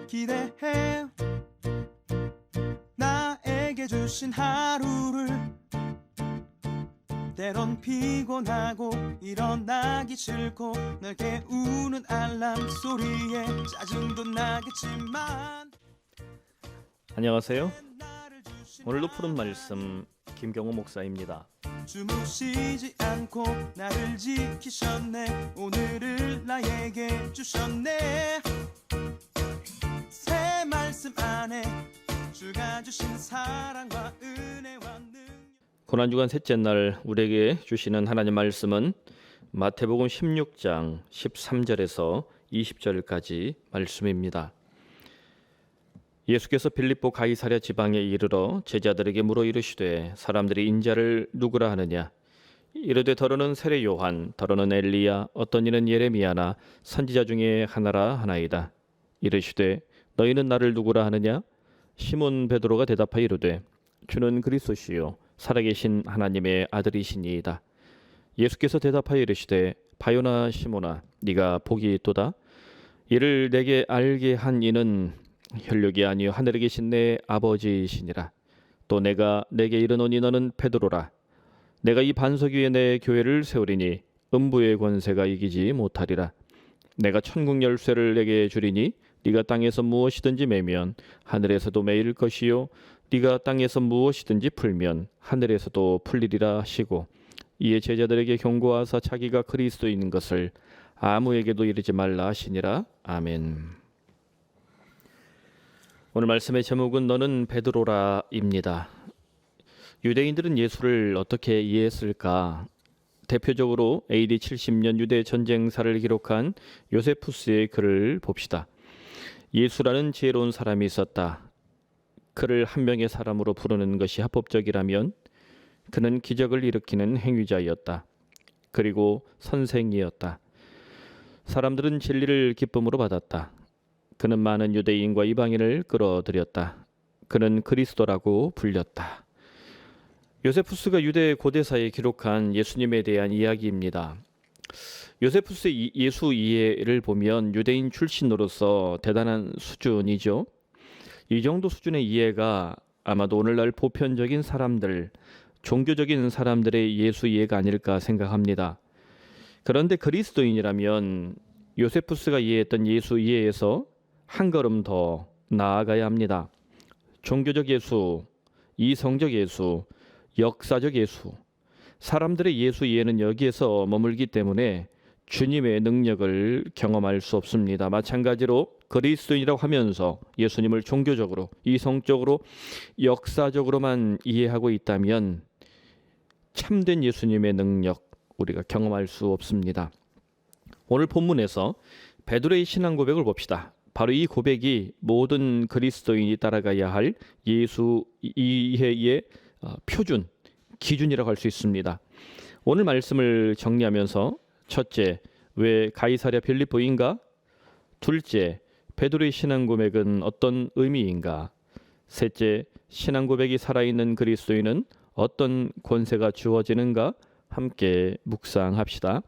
기대해 나에게 주신 하루를 때론 피곤하고 일어나기 싫고 널 깨우는 알람 소리에 짜증도 나겠지만 안녕하세요. 오늘도 푸른 말씀 김경호 목사입니다. 주무시지 않고 나를 지키셨네. 오늘을 나에게 주셨네. 새 말씀 안에 주가 주신 사랑과 은혜와 능력. 고난주간 셋째 날 우리에게 주시는 하나님 말씀은 마태복음 16장 13절에서 20절까지 말씀입니다. 예수께서 빌립보 가이사랴 지방에 이르러 제자들에게 물어 이르시되 사람들이 인자를 누구라 하느냐? 이르되 더러는 세례 요한, 더러는 엘리야, 어떤 이는 예레미야나 선지자 중에 하나라 하나이다. 이르시되 너희는 나를 누구라 하느냐? 시몬 베드로가 대답하여 이르되 주는 그리스도시요 살아계신 하나님의 아들이시니이다. 예수께서 대답하여 이르시되 바요나 시몬아 네가 복이 있도다. 이를 내게 알게 한 이는 혈육이 아니요 하늘에 계신 내 아버지이시니라. 또 내가 내게 이르노니 너는 베드로라. 내가 이 반석 위에 내 교회를 세우리니 음부의 권세가 이기지 못하리라. 내가 천국 열쇠를 내게 주리니 네가 땅에서 무엇이든지 매면 하늘에서도 매일 것이요 네가 땅에서 무엇이든지 풀면 하늘에서도 풀리리라 하시고 이에 제자들에게 경고하사 자기가 그리스도인 것을 아무에게도 이르지 말라 하시니라. 아멘. 오늘 말씀의 제목은 너는 베드로라입니다. 유대인들은 예수를 어떻게 이해했을까? 대표적으로 AD 70년 유대 전쟁사를 기록한 요세푸스의 글을 봅시다. 예수라는 지혜로운 사람이 있었다. 그를 한 명의 사람으로 부르는 것이 합법적이라면 그는 기적을 일으키는 행위자였다. 그리고 선생이었다. 사람들은 진리를 기쁨으로 받았다. 그는 많은 유대인과 이방인을 끌어들였다. 그는 그리스도라고 불렸다. 요세푸스가 유대 고대사에 기록한 예수님에 대한 이야기입니다. 요세푸스의 예수 이해를 보면 유대인 출신으로서 대단한 수준이죠. 이 정도 수준의 이해가 아마도 오늘날 보편적인 사람들, 종교적인 사람들의 예수 이해가 아닐까 생각합니다. 그런데 그리스도인이라면 요세푸스가 이해했던 예수 이해에서 한 걸음 더 나아가야 합니다. 종교적 예수, 이성적 예수, 역사적 예수, 사람들의 예수 이해는 여기에서 머물기 때문에 주님의 능력을 경험할 수 없습니다. 마찬가지로 그리스도인이라고 하면서 예수님을 종교적으로, 이성적으로, 역사적으로만 이해하고 있다면 참된 예수님의 능력 우리가 경험할 수 없습니다. 오늘 본문에서 베드로의 신앙 고백을 봅시다. 바로 이 고백이 모든 그리스도인이 따라가야 할 예수 이해의 표준, 기준이라고 할 수 있습니다. 오늘 말씀을 정리하면서 첫째, 왜 가이사랴 빌립보인가? 둘째, 베드로의 신앙 고백은 어떤 의미인가? 셋째, 신앙 고백이 살아있는 그리스도인은 어떤 권세가 주어지는가? 함께 묵상합시다.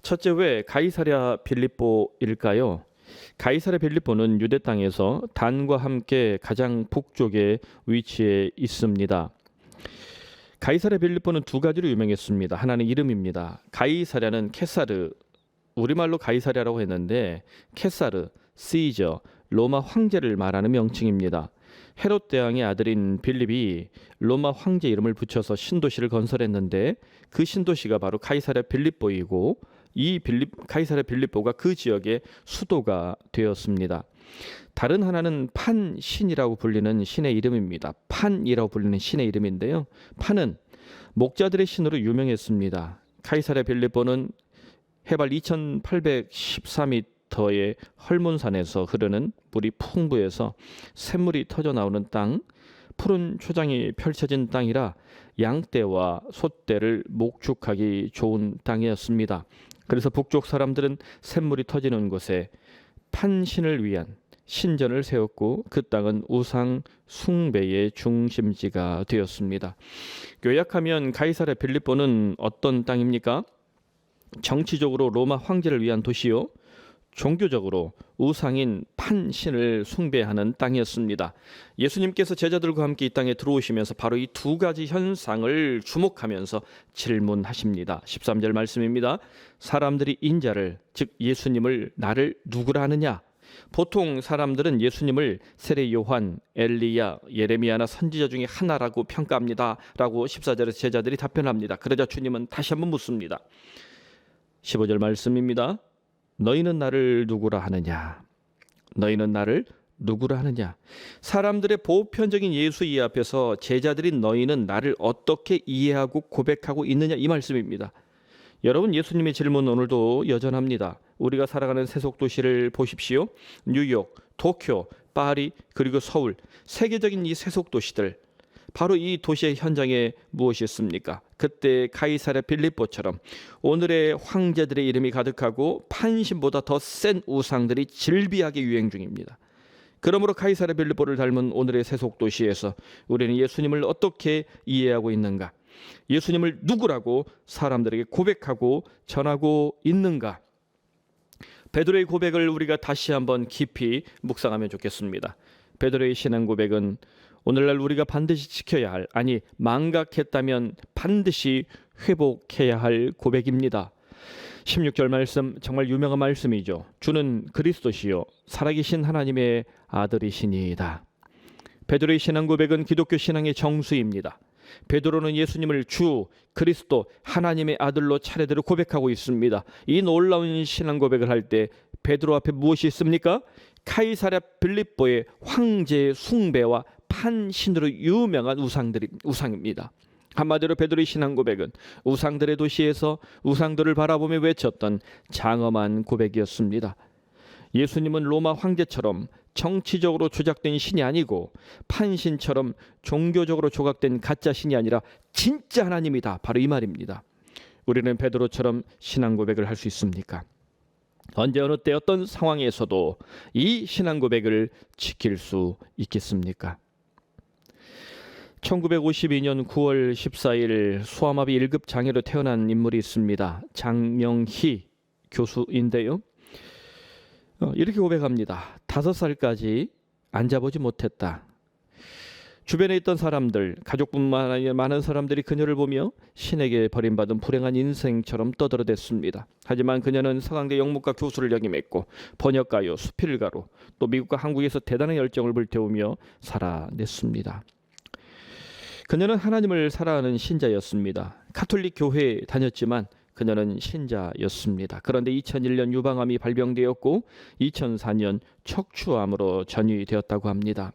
첫째, 왜 가이사랴 빌립보일까요? 가이사랴 빌립보는 유대 땅에서 단과 함께 가장 북쪽에 위치해 있습니다. 가이사랴 빌립보는 두 가지로 유명했습니다. 하나는 이름입니다. 가이사랴는 케사르, 우리말로 가이사랴라고 했는데 케사르, 시저, 로마 황제를 말하는 명칭입니다. 헤롯 대왕의 아들인 빌립이 로마 황제 이름을 붙여서 신도시를 건설했는데 그 신도시가 바로 가이사랴 빌립보이고 이 가이사랴 빌립보가 그 지역의 수도가 되었습니다. 다른 하나는 판신이라고 불리는 신의 이름입니다. 판이라고 불리는 신의 이름인데요. 판은 목자들의 신으로 유명했습니다. 가이사랴 빌립보는 해발 2814m의 헐몬산에서 흐르는 물이 풍부해서 샘물이 터져 나오는 땅, 푸른 초장이 펼쳐진 땅이라 양떼와 소떼를 목축하기 좋은 땅이었습니다. 그래서 북쪽 사람들은 샘물이 터지는 곳에 판신을 위한 신전을 세웠고 그 땅은 우상 숭배의 중심지가 되었습니다. 요약하면 가이사랴 빌립보는 어떤 땅입니까? 정치적으로 로마 황제를 위한 도시요, 종교적으로 우상인 판신을 숭배하는 땅이었습니다. 예수님께서 제자들과 함께 이 땅에 들어오시면서 바로 이 두 가지 현상을 주목하면서 질문하십니다. 13절 말씀입니다. 사람들이 인자를, 즉 예수님을 나를 누구라 하느냐? 보통 사람들은 예수님을 세례 요한, 엘리야, 예레미야나 선지자 중에 하나라고 평가합니다 라고 14절에서 제자들이 답변합니다. 그러자 주님은 다시 한번 묻습니다. 15절 말씀입니다. 너희는 나를 누구라 하느냐? 너희는 나를 누구라 하느냐? 사람들의 보편적인 예수 이해 앞에서 제자들인 너희는 나를 어떻게 이해하고 고백하고 있느냐, 이 말씀입니다. 여러분, 예수님의 질문은 오늘도 여전합니다. 우리가 살아가는 세속 도시를 보십시오. 뉴욕, 도쿄, 파리, 그리고 서울, 세계적인 이 세속 도시들, 바로 이 도시의 현장에 무엇이 있습니까? 그때 가이사랴 빌립보처럼 오늘의 황제들의 이름이 가득하고 판신보다 더 센 우상들이 질비하게 유행 중입니다. 그러므로 가이사랴 빌립보를 닮은 오늘의 세속 도시에서 우리는 예수님을 어떻게 이해하고 있는가? 예수님을 누구라고 사람들에게 고백하고 전하고 있는가? 베드로의 고백을 우리가 다시 한번 깊이 묵상하면 좋겠습니다. 베드로의 신앙 고백은 오늘날 우리가 반드시 지켜야 할, 아니 망각했다면 반드시 회복해야 할 고백입니다. 16절 말씀, 정말 유명한 말씀이죠. 주는 그리스도시요 살아계신 하나님의 아들이시니이다. 베드로의 신앙 고백은 기독교 신앙의 정수입니다. 베드로는 예수님을 주, 그리스도, 하나님의 아들로 차례대로 고백하고 있습니다. 이 놀라운 신앙 고백을 할 때 베드로 앞에 무엇이 있습니까? 카이사랴 빌립보의 황제의 숭배와 판신으로 유명한 우상입니다. 한마디로 베드로의 신앙 고백은 우상들의 도시에서 우상들을 바라보며 외쳤던 장엄한 고백이었습니다. 예수님은 로마 황제처럼 정치적으로 조작된 신이 아니고 판신처럼 종교적으로 조각된 가짜 신이 아니라 진짜 하나님이다. 바로 이 말입니다. 우리는 베드로처럼 신앙 고백을 할 수 있습니까? 언제 어느 때 어떤 상황에서도 이 신앙 고백을 지킬 수 있겠습니까? 1952년 9월 14일 소아마비 1급 장애로 태어난 인물이 있습니다. 장명희 교수인데요. 이렇게 고백합니다. 5살까지 앉아보지 못했다. 주변에 있던 사람들, 가족뿐만 아니라 많은 사람들이 그녀를 보며 신에게 버림받은 불행한 인생처럼 떠들어댔습니다. 하지만 그녀는 서강대 영문과 교수를 역임했고 번역가요, 수필가로 또 미국과 한국에서 대단한 열정을 불태우며 살아냈습니다. 그녀는 하나님을 사랑하는 신자였습니다. 가톨릭 교회에 다녔지만 그녀는 신자였습니다. 그런데 2001년 유방암이 발병되었고 2004년 척추암으로 전이되었다고 합니다.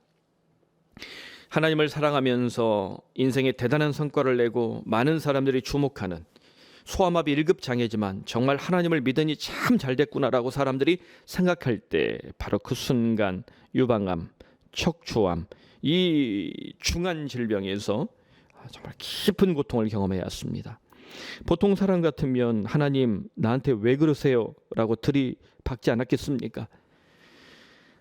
하나님을 사랑하면서 인생에 대단한 성과를 내고 많은 사람들이 주목하는 소아마비 1급 장애지만 정말 하나님을 믿으니 참 잘됐구나라고 사람들이 생각할 때 바로 그 순간 유방암, 척추암, 이 중한 질병에서 정말 깊은 고통을 경험해야 했습니다. 보통 사람 같으면 하나님 나한테 왜 그러세요? 라고 들이박지 않았겠습니까?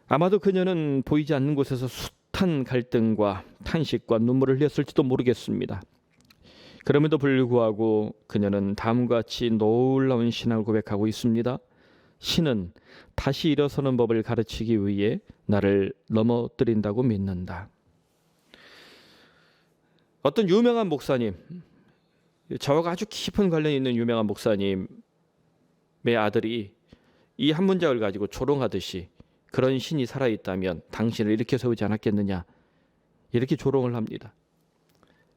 아마도 그녀는 보이지 않는 곳에서 숱한 갈등과 탄식과 눈물을 흘렸을지도 모르겠습니다. 그럼에도 불구하고 그녀는 다음과 같이 놀라운 신앙을 고백하고 있습니다. 신은 다시 일어서는 법을 가르치기 위해 나를 넘어뜨린다고 믿는다. 어떤 유명한 목사님, 저와 아주 깊은 관련이 있는 유명한 목사님의 아들이 이 한 문장을 가지고 조롱하듯이 그런 신이 살아있다면 당신을 이렇게 세우지 않았겠느냐, 이렇게 조롱을 합니다.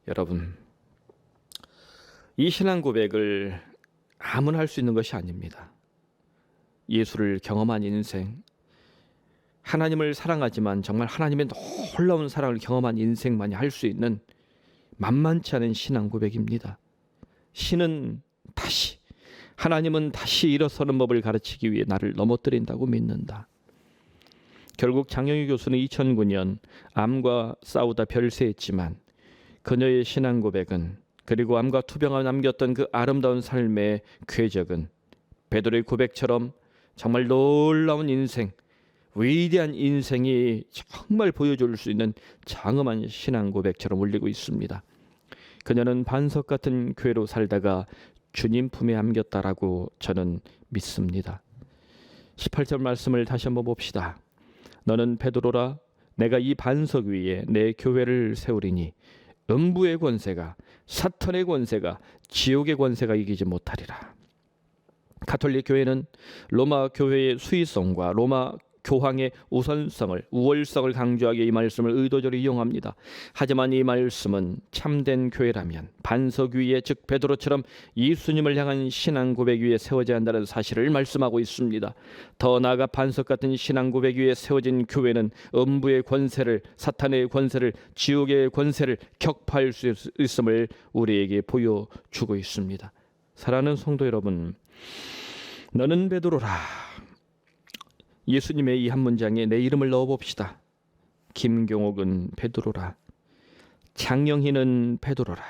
여러분, 이 신앙 고백을 아무나 할 수 있는 것이 아닙니다. 예수를 경험한 인생, 하나님을 사랑하지만 정말 하나님의 놀라운 사랑을 경험한 인생만이 할 수 있는 만만치 않은 신앙 고백입니다. 신은 다시, 하나님은 다시 일어서는 법을 가르치기 위해 나를 넘어뜨린다고 믿는다. 결국 장영희 교수는 2009년 암과 싸우다 별세했지만 그녀의 신앙 고백은, 그리고 암과 투병을 남겼던 그 아름다운 삶의 궤적은 베드로의 고백처럼 정말 놀라운 인생, 위대한 인생이 정말 보여줄 수 있는 장엄한 신앙 고백처럼 울리고 있습니다. 그녀는 반석 같은 교회로 살다가 주님 품에 안겼다라고 저는 믿습니다. 18절 말씀을 다시 한번 봅시다. 너는 베드로라, 내가 이 반석 위에 내 교회를 세우리니 음부의 권세가, 사탄의 권세가, 지옥의 권세가 이기지 못하리라. 가톨릭 교회는 로마 교회의 수위성과 로마 교황의 우월성을 강조하기 위해 이 말씀을 의도적으로 이용합니다. 하지만 이 말씀은 참된 교회라면 반석 위에, 즉 베드로처럼 예수님을 향한 신앙 고백 위에 세워져야 한다는 사실을 말씀하고 있습니다. 더 나아가 반석 같은 신앙 고백 위에 세워진 교회는 음부의 권세를, 사탄의 권세를, 지옥의 권세를 격파할 수 있음을 우리에게 보여주고 있습니다. 사랑하는 성도 여러분, 너는 베드로라. 예수님의 이 한 문장에 내 이름을 넣어봅시다. 김경옥은 베드로라. 장영희는 베드로라.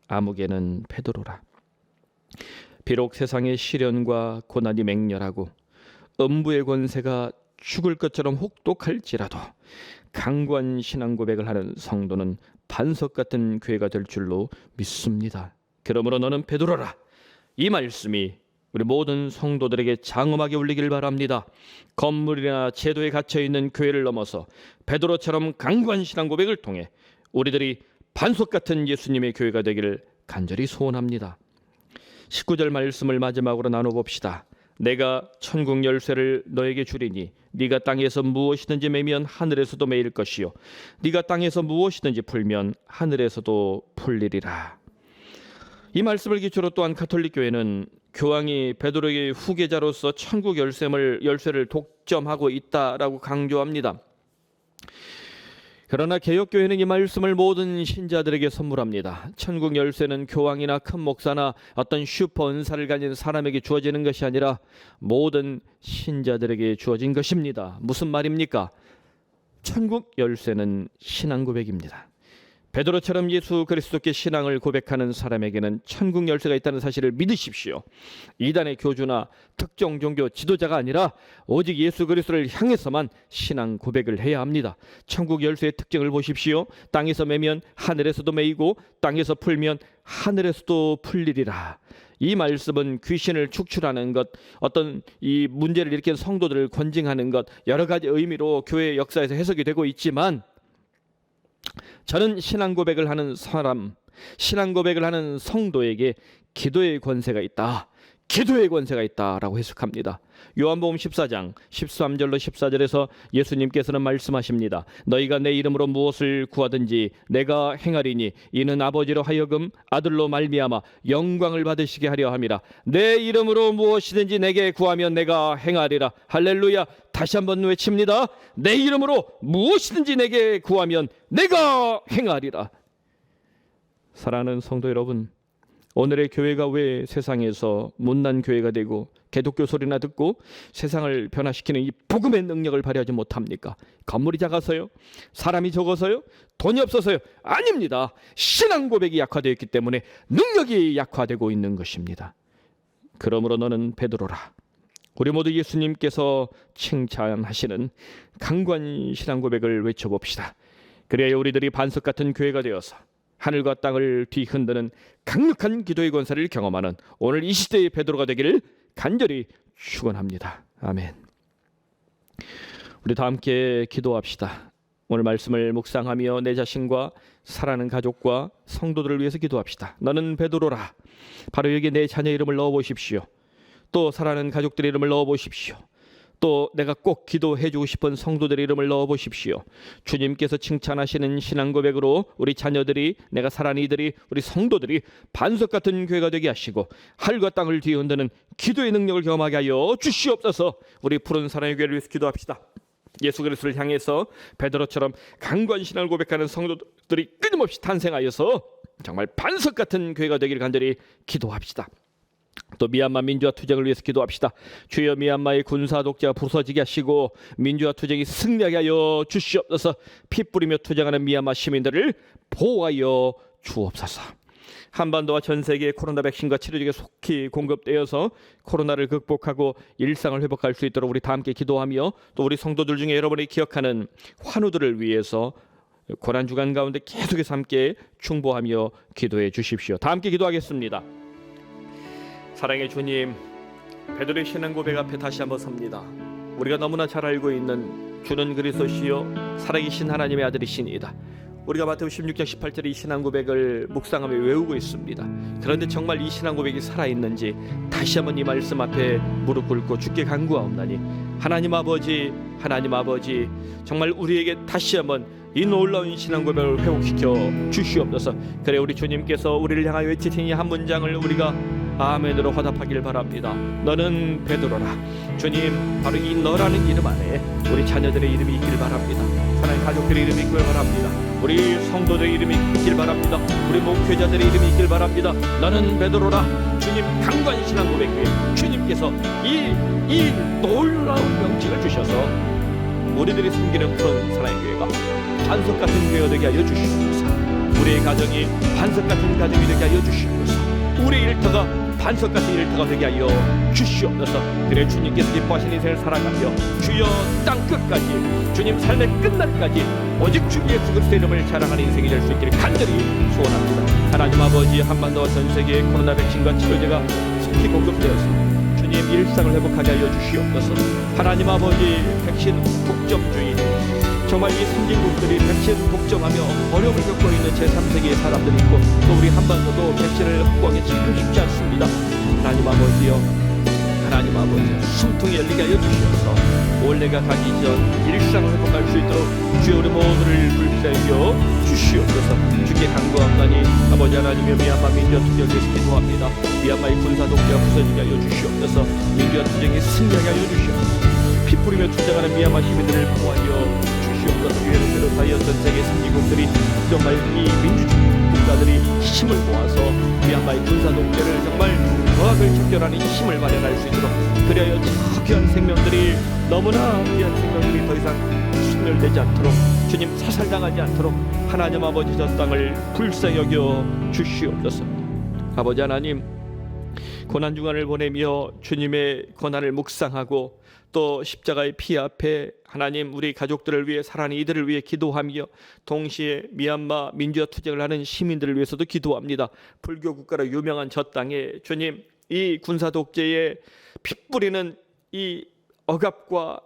아무개는 베드로라. 비록 세상의 시련과 고난이 맹렬하고 음부의 권세가 죽을 것처럼 혹독할지라도 강구한 신앙 고백을 하는 성도는 반석 같은 교회가 될 줄로 믿습니다. 그러므로 너는 베드로라. 이 말씀이 우리 모든 성도들에게 장엄하게 울리길 바랍니다. 건물이나 제도에 갇혀있는 교회를 넘어서 베드로처럼 강구한 신앙 고백을 통해 우리들이 반석 같은 예수님의 교회가 되기를 간절히 소원합니다. 19절 말씀을 마지막으로 나눠봅시다. 내가 천국 열쇠를 너에게 주리니 네가 땅에서 무엇이든지 매면 하늘에서도 매일 것이요 네가 땅에서 무엇이든지 풀면 하늘에서도 풀리리라. 이 말씀을 기초로 또한 가톨릭 교회는 교황이 베드로의 후계자로서 천국 열쇠를 독점하고 있다라고 강조합니다. 그러나 개혁교회는 이 말씀을 모든 신자들에게 선물합니다. 천국 열쇠는 교황이나 큰 목사나 어떤 슈퍼 은사를 가진 사람에게 주어지는 것이 아니라 모든 신자들에게 주어진 것입니다. 무슨 말입니까? 천국 열쇠는 신앙 고백입니다. 베드로처럼 예수 그리스도께 신앙을 고백하는 사람에게는 천국 열쇠가 있다는 사실을 믿으십시오. 이단의 교주나 특정 종교 지도자가 아니라 오직 예수 그리스도를 향해서만 신앙 고백을 해야 합니다. 천국 열쇠의 특징을 보십시오. 땅에서 매면 하늘에서도 매이고 땅에서 풀면 하늘에서도 풀리리라. 이 말씀은 귀신을 축출하는 것, 어떤 이 문제를 일으킨 성도들을 권징하는 것, 여러 가지 의미로 교회 역사에서 해석이 되고 있지만, 저는 신앙 고백을 하는 사람, 신앙 고백을 하는 성도에게 기도의 권세가 있다, 기도의 권세가 있다라고 해석합니다. 요한복음 14장 13절로 14절에서 예수님께서는 말씀하십니다. 너희가 내 이름으로 무엇을 구하든지 내가 행하리니 이는 아버지로 하여금 아들로 말미암아 영광을 받으시게 하려 함이라. 내 이름으로 무엇이든지 내게 구하면 내가 행하리라. 할렐루야. 다시 한번 외칩니다. 내 이름으로 무엇이든지 내게 구하면 내가 행하리라. 사랑하는 성도 여러분, 오늘의 교회가 왜 세상에서 못난 교회가 되고 개독교 소리나 듣고 세상을 변화시키는 이 복음의 능력을 발휘하지 못합니까? 건물이 작아서요? 사람이 적어서요? 돈이 없어서요? 아닙니다. 신앙 고백이 약화되어 있기 때문에 능력이 약화되고 있는 것입니다. 그러므로 너는 베드로라. 우리 모두 예수님께서 칭찬하시는 강관 신앙 고백을 외쳐봅시다. 그래야 우리들이 반석 같은 교회가 되어서 하늘과 땅을 뒤흔드는 강력한 기도의 권세를 경험하는 오늘 이 시대의 베드로가 되기를 간절히 축원합니다. 아멘. 우리 다 함께 기도합시다. 오늘 말씀을 묵상하며 내 자신과 사랑하는 가족과 성도들을 위해서 기도합시다. 너는 베드로라. 바로 여기 내 자녀 이름을 넣어보십시오. 또 사랑하는 가족들의 이름을 넣어보십시오. 또 내가 꼭 기도해 주고 싶은 성도들의 이름을 넣어보십시오. 주님께서 칭찬하시는 신앙 고백으로 우리 자녀들이, 내가 사랑하는 이들이, 우리 성도들이 반석 같은 교회가 되게 하시고 하늘과 땅을 뒤흔드는 기도의 능력을 경험하게 하여 주시옵소서. 우리 푸른 사랑의 교회를 위해서 기도합시다. 예수 그리스도를 향해서 베드로처럼 강구한 신앙을 고백하는 성도들이 끊임없이 탄생하여서 정말 반석 같은 교회가 되기를 간절히 기도합시다. 또 미얀마 민주화 투쟁을 위해서 기도합시다. 주여 미얀마의 군사 독재가 부서지게 하시고 민주화 투쟁이 승리하게 하여 주시옵소서. 피 뿌리며 투쟁하는 미얀마 시민들을 보호하여 주옵소서. 한반도와 전 세계의 코로나 백신과 치료제가 속히 공급되어서 코로나를 극복하고 일상을 회복할 수 있도록 우리 다 함께 기도하며, 또 우리 성도들 중에 여러분이 기억하는 환우들을 위해서 고난주간 가운데 계속해서 함께 충보하며 기도해 주십시오. 다 함께 기도하겠습니다. 사랑의 주님, 베드로의 신앙 고백 앞에 다시 한번 섭니다. 우리가 너무나 잘 알고 있는 주는 그리스도시요 살아계신 하나님의 아들이시니이다. 우리가 마태복음 16장 18절의 이 신앙 고백을 묵상하며 외우고 있습니다. 그런데 정말 이 신앙 고백이 살아있는지 다시 한번 이 말씀 앞에 무릎 꿇고 주께 간구하옵나니 하나님 아버지 정말 우리에게 다시 한번 이 놀라운 신앙 고백을 회복시켜 주시옵소서. 그래 우리 주님께서 우리를 향하여 외치시니 한 문장을 우리가 아멘으로 화답하길 바랍니다. 너는 베드로라. 주님, 바로 이 너라는 이름 안에 우리 자녀들의 이름이 있길 바랍니다. 사랑하는 가족들의 이름이 있길 바랍니다. 우리 성도들의 이름이 있길 바랍니다. 우리 목회자들의 이름이 있길 바랍니다. 너는 베드로라. 주님 강관 신앙 고백 위에 주님께서 이 놀라운 명칭을 주셔서 우리들이 섬기는 푸른 사랑의 교회가 반석 같은 교회가 되게 하여 주시옵소서. 우리의 가정이 반석 같은 가정이 되게 하여 주시옵소서. 우리 일터가 반석 같은 일터가 되게 하여 주시옵소서. 그래 주님께서 기뻐하신 인생을 살아가며 주여 땅 끝까지 주님 삶의 끝날까지 오직 주 예수 그리스도의 이름을 자랑하는 인생이 될 수 있기를 간절히 소원합니다. 하나님 아버지, 한반도와 전 세계의 코로나 백신과 치료제가 특히 공급되어서 주님 일상을 회복하게 하여 주시옵소서. 하나님 아버지, 백신 독점주의 정말 이 선진국들이 백신 독점하며 어려움을 겪고 있는 제3세계의 사람들이 있고 또 우리 한반도도 백신을 확보하기 참 쉽지 않습니다. 하나님 아버지 숨통이 열리게 하여 주시옵소서. 올해가 가기 전 일상을 회복할 수 있도록 주여 우리 모두를 불쌍히 주시옵소서. 주께 간구하옵나니 아버지 하나님의 미얀마 민주화 투쟁을 위해서 기도합니다. 미얀마의 군사 독재가 부서지게 하여 주시옵소서. 민주화 투쟁이 승리하게 하여 주시옵소서. 피 뿌리며 투쟁하는 미얀마 시민들을 보호하여 주시옵소서. 유엔을 비롯하여 전 세계 선진국들이 정말 이 민주주의 국가들이 힘을 모아서 미얀마의 군사 독재를 정말 거악을 척결하는 힘을 마련할 수 있도록 그리하여 저 귀한 생명들이 너무나 귀한 생명들이 더 이상 소멸되지 않도록 주님 사살당하지 않도록 하나님 아버지 저 땅을 불쌍히 여겨 주시옵소서. 아버지 하나님, 고난 주간을 보내며 주님의 고난을 묵상하고 또 십자가의 피 앞에 하나님 우리 가족들을 위해 살아가는 이들을 위해 기도하며 동시에 미얀마 민주화 투쟁을 하는 시민들을 위해서도 기도합니다. 불교 국가로 유명한 저 땅에 주님 이 군사 독재에 핏뿌리는 이 억압과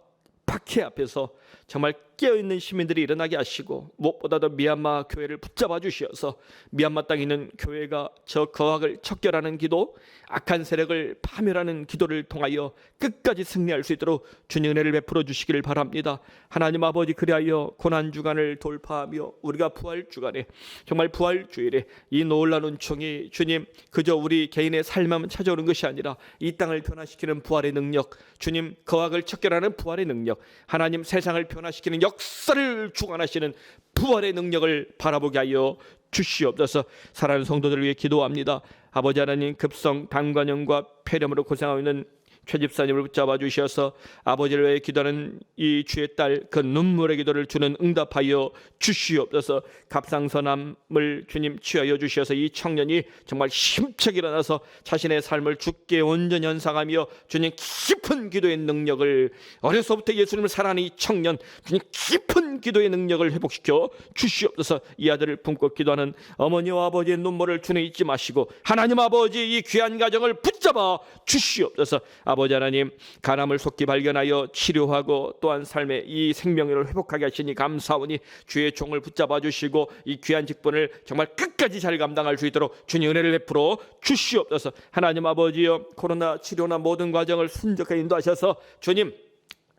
박해 앞에서 정말 깨어있는 시민들이 일어나게 하시고 무엇보다도 미얀마 교회를 붙잡아 주셔서 미얀마 땅에 있는 교회가 저 거악을 척결하는 기도, 악한 세력을 파멸하는 기도를 통하여 끝까지 승리할 수 있도록 주님 은혜를 베풀어 주시기를 바랍니다. 하나님 아버지, 그리하여 고난주간을 돌파하며 우리가 부활주간에 정말 부활주일에 이 놀라운 은총이 주님 그저 우리 개인의 삶만 찾아오는 것이 아니라 이 땅을 변화시키는 부활의 능력, 주님 거악을 척결하는 부활의 능력, 하나님 세상을 변화시키는 역사를 주관하시는 부활의 능력을 바라보게 하여 주시옵소서. 사랑하는 성도들을 위해 기도합니다. 아버지 하나님, 급성 방광염과 폐렴으로 고생하고 있는 최 집사님을 붙잡아 주셔서 아버지를 위해 기도하는 이 주의 딸 그 눈물의 기도를 주는 응답하여 주시옵소서. 갑상선암을 주님 취하여 주셔서 이 청년이 정말 힘차게 일어나서 자신의 삶을 주께 온전히 연상하며 주님 깊은 기도의 능력을, 어려서부터 예수님을 사랑하는 이 청년 주님 깊은 기도의 능력을 회복시켜 주시옵소서. 이 아들을 품고 기도하는 어머니와 아버지의 눈물을 주님 잊지 마시고 하나님 아버지 이 귀한 가정을 붙잡아 주시옵소서. 아버지 하나님, 간암을 속히 발견하여 치료하고 또한 삶의 이 생명력을 회복하게 하시니 감사오니 주의 종을 붙잡아 주시고 이 귀한 직분을 정말 끝까지 잘 감당할 수 있도록 주님 은혜를 베풀어 주시옵소서. 하나님 아버지여, 코로나 치료나 모든 과정을 순적하게 인도하셔서 주님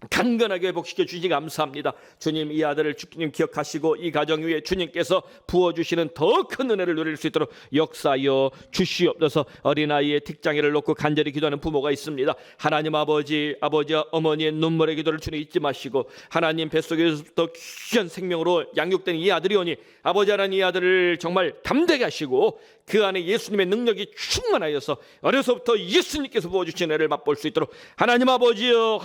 강건하게 회복시켜 주시니 감사합니다. 주님, 이 아들을 주님 기억하시고 이 가정 위에 주님께서 부어주시는 더 큰 은혜를 누릴 수 있도록 역사하여 주시옵소서. 어린아이의 틱장애를 놓고 간절히 기도하는 부모가 있습니다. 하나님 아버지와 어머니의 눈물의 기도를 주님 잊지 마시고 하나님 뱃속에서부터 귀한 생명으로 양육된 이 아들이 오니 아버지 하나님, 이 아들을 정말 담대게 하시고 그 안에 예수님의 능력이 충만하여서 어려서부터 예수님께서 부어주신 은혜를 맛볼 수 있도록 하나님 아버지여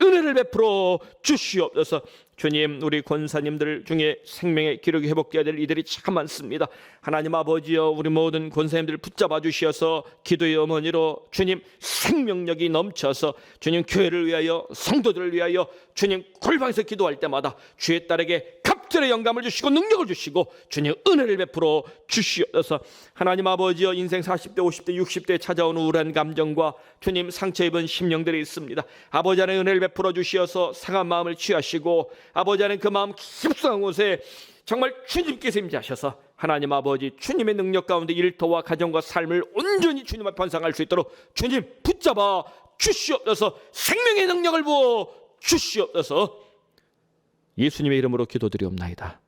은혜를 베풀어 주시옵소서. 주님, 우리 권사님들 중에 생명의 기록이 회복되어야 될 이들이 참 많습니다. 하나님 아버지여, 우리 모든 권사님들 붙잡아 주셔서 기도의 어머니로 주님 생명력이 넘쳐서 주님 교회를 위하여 성도들을 위하여 주님 골방에서 기도할 때마다 주의 딸에게 갑절의 영감을 주시고 능력을 주시고 주님 은혜를 베풀어 주시옵소서. 하나님 아버지여, 인생 40대 50대 60대에 찾아온 우울한 감정과 주님 상처 입은 심령들이 있습니다. 아버지 안에 은혜를 베풀어 주시어서 상한 마음을 취하시고 아버지 안에 그 마음 깊숙한 곳에 정말 주님께서 임재하셔서 하나님 아버지 주님의 능력 가운데 일터와 가정과 삶을 온전히 주님 앞에 헌상할 수 있도록 주님 붙잡아 주시옵소서. 생명의 능력을 부어 주시옵소서. 예수님의 이름으로 기도드리옵나이다.